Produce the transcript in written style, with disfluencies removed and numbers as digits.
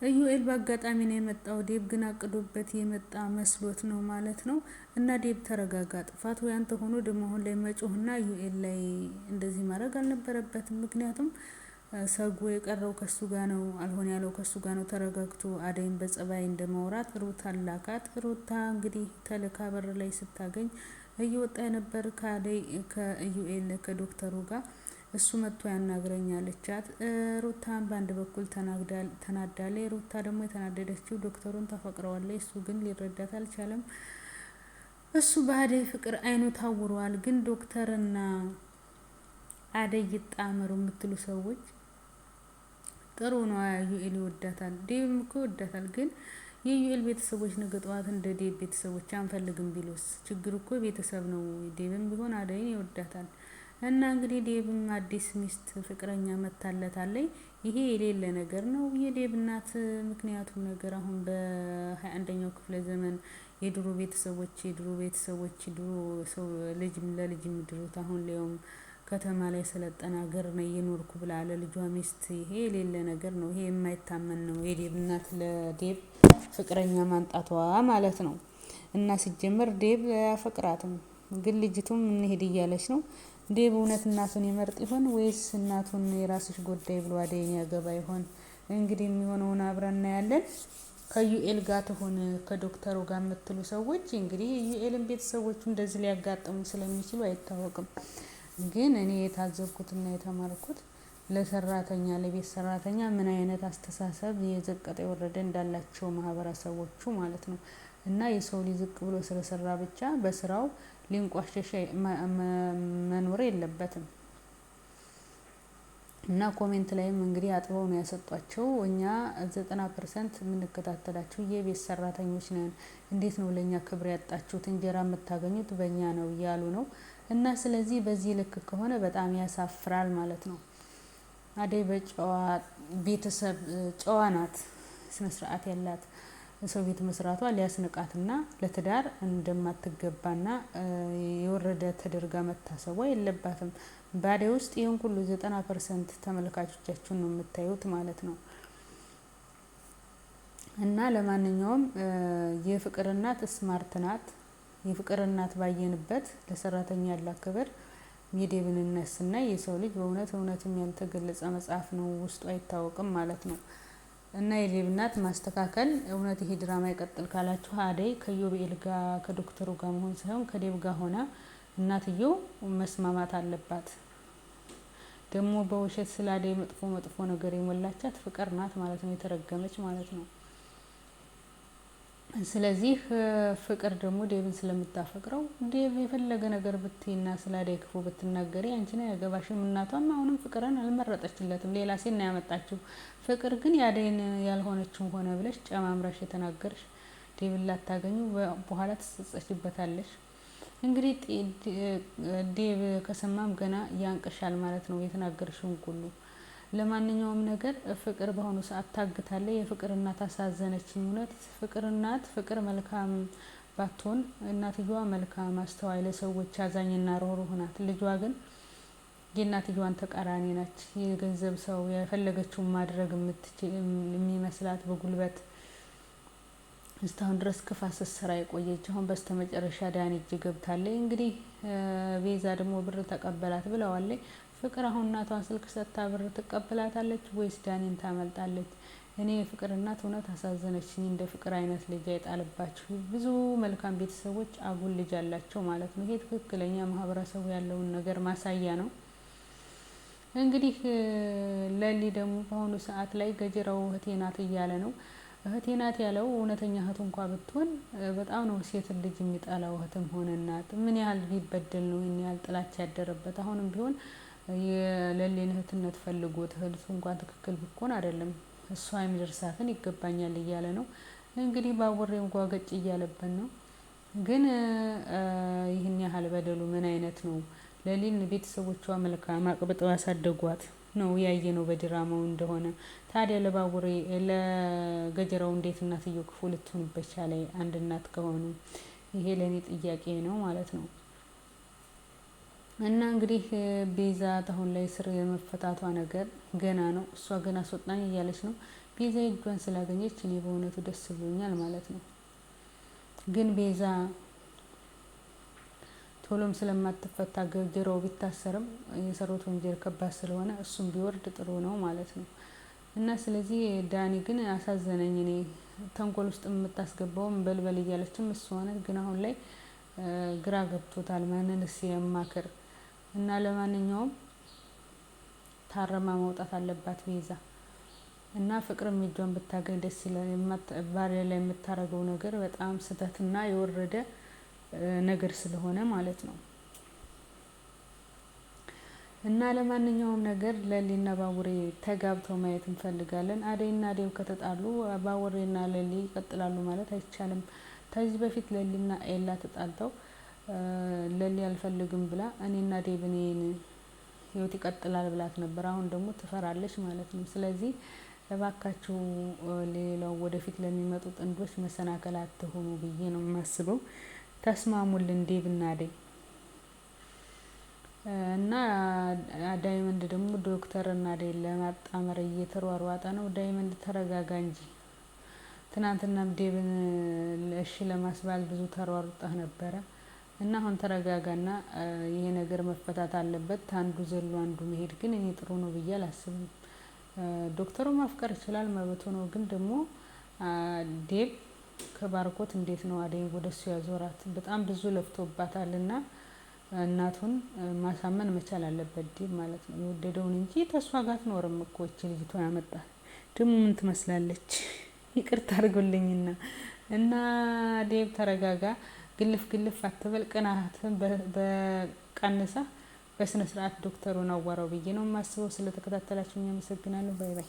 ኢዩኤል በአጋጣሚ ነው የመጣው። ዴብ ግን አቅዶበት የመጣ መስሎት ነው ማለት ነው። እና ዴብ ተረጋጋ፣ ጥፋቱ ያንተ ሆኖ ደግሞ አሁን ላይ መጮህና ኢዩኤል ላይ እንደዚህ ማድረግ አልነበረበትም። ምክንያቱም ሰጉ የቀረው ከሱ ጋር ነው፣ አልሆን ያለው ከሱ ጋር ነው። ተረጋግቶ አደይን በጸባይ እንደማውራት ሩታ ላካት። ሩታ እንግዲህ ተልካ በር ላይ ስታገኝ እየወጣ የነበር ከአደይ ከኢዩኤል ከዶክተሩ ጋር እሱ መጥቶ ያናግረኛል አለቻት። ሩታን በአንድ በኩል ተናዳለች። ሩታ ደግሞ የተናደደችው ዶክተሩን ታፈቅረዋለች፣ እሱ ግን ሊረዳት አልቻለም። እሱ በአደይ ፍቅር አይኑ ታውሯል። ግን ዶክተርና አደይ ይጣመሩ የምትሉ ሰዎች ጥሩ ነው። ኢዩኤል ይወዳታል፣ ዴብም እኮ ይወዳታል። ግን የኢዩኤል ቤተሰቦች ነገ ጠዋት እንደ ዴብ ቤተሰቦች አንፈልግም ቢሉስ? ችግሩ እኮ ቤተሰብ ነው። ዴብም ቢሆን አደይን ይወዳታል። እና እንግዲህ ዴብም አዲስ ሚስት ፍቅረኛ መታለታለች። ይሄ የሌለ ነገር ነው። የዴብ እናት ምክንያቱም ነገር አሁን በ21ኛው ክፍለ ዘመን የድሮ ቤተሰቦች ድሮ ሰው ልጅ ለልጅ የሚድሩት አሁን ላይም ከተማ ላይ ሰለጠነ ሀገር ነው እየኖርኩ ብላ ለልጇ ሚስት፣ ይሄ የሌለ ነገር ነው። ይሄ የማይታመን ነው። የዴብ እናት ለዴብ ፍቅረኛ ማንጣቷ ማለት ነው። እና ሲጀመር ዴብ አያፈቅራትም፣ ግን ልጅቱም እንሄድ እያለች ነው። ዴብ እውነት እናቱን ይመርጥ ይሆን ወይስ እናቱን የራስሽ ጉዳይ ብሎ አደይን ያገባ ይሆን? እንግዲህ የሚሆነውን አብረን እናያለን። ከኢዩኤል ጋር ትሆን ከዶክተሩ ጋር የምትሉ ሰዎች እንግዲህ ኢዩኤልን ቤተሰቦቹ እንደዚህ ሊያጋጥሙ ስለሚችሉ አይታወቅም። ግን እኔ የታዘብኩትና የተማርኩት ለቤት ሰራተኛ ምን አይነት አስተሳሰብ የዘቀጠ የወረደ እንዳላቸው ማህበረሰቦቹ ማለት ነው። እና የሰው ልጅ ዝቅ ብሎ ስለሰራ ብቻ በስራው ሊንቋሸሽ መኖር የለበትም። እና ኮሜንት ላይም እንግዲህ አጥበው ነው ያሰጧቸው። እኛ 90% የምንከታተላችሁ የቤት ሰራተኞች ነን፣ እንዴት ነው ለኛ ክብር ያጣችሁት? እንጀራ የምታገኙት በእኛ ነው እያሉ ነው። እና ስለዚህ በዚህ ልክ ከሆነ በጣም ያሳፍራል ማለት ነው። አደይ በጨዋ ቤተሰብ ጨዋ ናት፣ ስነ ስርዓት ያላት ሰው ቤት መስራቷ ሊያስንቃትና ለትዳር እንደማትገባና የወረደ ተደርጋ መታሰቧ የለባትም። በአደይ ውስጥ ይሄን ሁሉ 90% ተመልካቾቻችን ነው የምታዩት ማለት ነው። እና ለማንኛውም የፍቅር እናት ስማርት ናት። የፍቅር እናት ባየንበት ለሰራተኛ ያላት ክብር የዴብን እናስና የሰው ልጅ በእውነትም ያልተገለጸ መጽሐፍ ነው፣ ውስጡ አይታወቅም ማለት ነው። እና የዴብ እናት ማስተካከል እውነት ይሄ ድራማ ይቀጥል ካላችሁ አደይ ከኢዩኤል ጋር ከዶክተሩ ጋር መሆን ሳይሆን ከዴብ ጋር ሆና እናትየው መስማማት አለባት። ደግሞ በውሸት ስለ አደይ መጥፎ ነገር የሞላቻት ፍቅር ናት ማለት ነው፣ የተረገመች ማለት ነው። ስለዚህ ፍቅር ደግሞ ዴብን ስለምታፈቅረው ዴብ የፈለገ ነገር ብትይና ስለ አደይ ክፉ ብትናገሪ አንቺን አያገባሽም። እናቷም አሁንም ፍቅርን አልመረጠችለትም፣ ሌላ ሴት ነው ያመጣችው። ፍቅር ግን የአደይን ያልሆነችው ሆነ ብለሽ ጨማምረሽ የተናገርሽ ዴብን ላታገኙ በኋላ ትጸጸችበታለሽ። እንግዲህ ዴብ ከሰማም ገና ያንቅሻል ማለት ነው የተናገርሽውን ሁሉ። ለማንኛውም ነገር ፍቅር በሆኑ ሰዓት ታግታለች። የፍቅር እናት አሳዘነችኝ እውነት። ፍቅር መልካም ባትሆን እናትየዋ መልካም አስተዋይ፣ ለሰዎች አዛኝና ሩህሩህ ናት። ልጇ ግን የእናትየዋን ተቃራኒ ናች። የገንዘብ ሰው፣ የፈለገችውን ማድረግ የሚመስላት በጉልበት እስካሁን ድረስ ክፋት ስትሰራ የቆየች አሁን በስተመጨረሻ ዳኒ እጅ ገብታለች። እንግዲህ ቤዛ ደግሞ ብር ተቀበላት ብለዋለች። ፍቅር አሁን እናቷን ስልክ ሰጥታ ብር ትቀበላታለች ወይስ ዳኒን ታመልጣለች? እኔ የፍቅር እናት እውነት አሳዘነችኝ። እንደ ፍቅር አይነት ልጅ አይጣልባችሁ። ብዙ መልካም ቤተሰቦች አጉል ልጅ አላቸው ማለት ነው። ይሄ ትክክለኛ ማህበረሰቡ ያለውን ነገር ማሳያ ነው። እንግዲህ ለሊ ደግሞ በአሁኑ ሰዓት ላይ ገጀራው እህቴ ናት እያለ ነው። እህቴ ናት ያለው እውነተኛ እህቱ እንኳ ብትሆን በጣም ነው ሴት ልጅ የሚጠላው። እህትም ሆነ እናት ምን ያህል ቢበደል ነው ይሄን ያህል ጥላቻ ያደረበት? አሁንም ቢሆን የለሊን እህትነት ፈልጎት እህቱ እንኳን ትክክል ቢሆን አይደለም እሷ የሚደርሳትን ይገባኛል እያለ ነው። እንግዲህ ባወሬም ጓገጭ እያለበት ነው። ግን ይህን ያህል በደሉ ምን አይነት ነው? ለሊን ቤተሰቦቿ መልካም አቅብጠው ያሳደጓት ነው ያየነው በድራማው እንደሆነ። ታዲያ ለባቡሬ ለገጀራው እንዴት እናትየው ክፉ ልትሆንበት ቻለ? አንድ እናት ከሆኑ ይሄ ለኔ ጥያቄ ነው ማለት ነው። እና እንግዲህ ቤዛ አሁን ላይ ስር የመፈታቷ ነገር ገና ነው። እሷ ገና አስወጣኝ እያለች ነው። ቤዛ እጇን ስላገኘች እኔ በእውነቱ ደስ ብሎኛል ማለት ነው። ግን ቤዛ ቶሎም ስለማትፈታ ጆሮው ቢታሰርም የሰሩት ወንጀል ከባድ ስለሆነ እሱም ቢወርድ ጥሩ ነው ማለት ነው። እና ስለዚህ ዳኒ ግን አሳዘነኝ። እኔ ተንኮል ውስጥ የምታስገባውም በልበል እያለችም እሷ ናት። ግን አሁን ላይ ግራ ገብቶታል ማንንስ የማክር እና ለማንኛውም ታረማ መውጣት አለባት ቤዛ እና ፍቅርም እጇን ብታገኝ ደስ ይላል። ባሪያ ላይ የምታረገው ነገር በጣም ስህተትና የወረደ ነገር ስለሆነ ማለት ነው። እና ለማንኛውም ነገር ለሊና ባቡሬ ተጋብተው ማየት እንፈልጋለን። አደይና ዴብ ከተጣሉ ባቡሬና ለሊ ይቀጥላሉ ማለት አይቻልም። ከዚህ በፊት ለሊና ኤላ ተጣልተው ለሊ አልፈልግም ብላ እኔና ዴብ እኔን ህይወት ይቀጥላል ብላት ነበር። አሁን ደግሞ ትፈራለች ማለት ነው። ስለዚህ እባካችሁ ሌላው ወደፊት ለሚመጡ ጥንዶች መሰናከል አትሆኑ ብዬ ነው የማስበው። ተስማሙልን ዴብና አደይ እና ዳይመንድ ደግሞ ዶክተር እና አደይን ለማጣመር እየተሯሯጠ ነው። ዳይመንድ ተረጋጋ እንጂ ትናንትናም ዴብን እሺ ለማስባል ብዙ ተሯሩጠህ ነበረ እና አሁን ተረጋጋና ይሄ ነገር መፈታት አለበት። አንዱ ዘሎ አንዱ መሄድ ግን እኔ ጥሩ ነው ብዬ አላስብም። ዶክተሩ ማፍቀር ይችላል መብቱ ነው። ግን ደግሞ ዴብ ከባርኮት እንዴት ነው አደይን ወደሱ ያዞራት? በጣም ብዙ ለፍቶባታልና እናቱን ማሳመን መቻል አለበት ዴብ ማለት ነው። የወደደውን እንጂ ተሷ ጋር አትኖርም እኮ እቺ ልጅቷ ያመጣት ደግሞ ምን ትመስላለች? ይቅርታ አድርጉልኝና እና ዴብ ተረጋጋ፣ ግልፍ አትበል፣ ቅናትን በቀንሳ በስነ ስርዓት ዶክተሩን አዋራው ብዬ ነው የማስበው። ስለተከታተላችሁኝ አመሰግናለሁ። ባይ ባይ።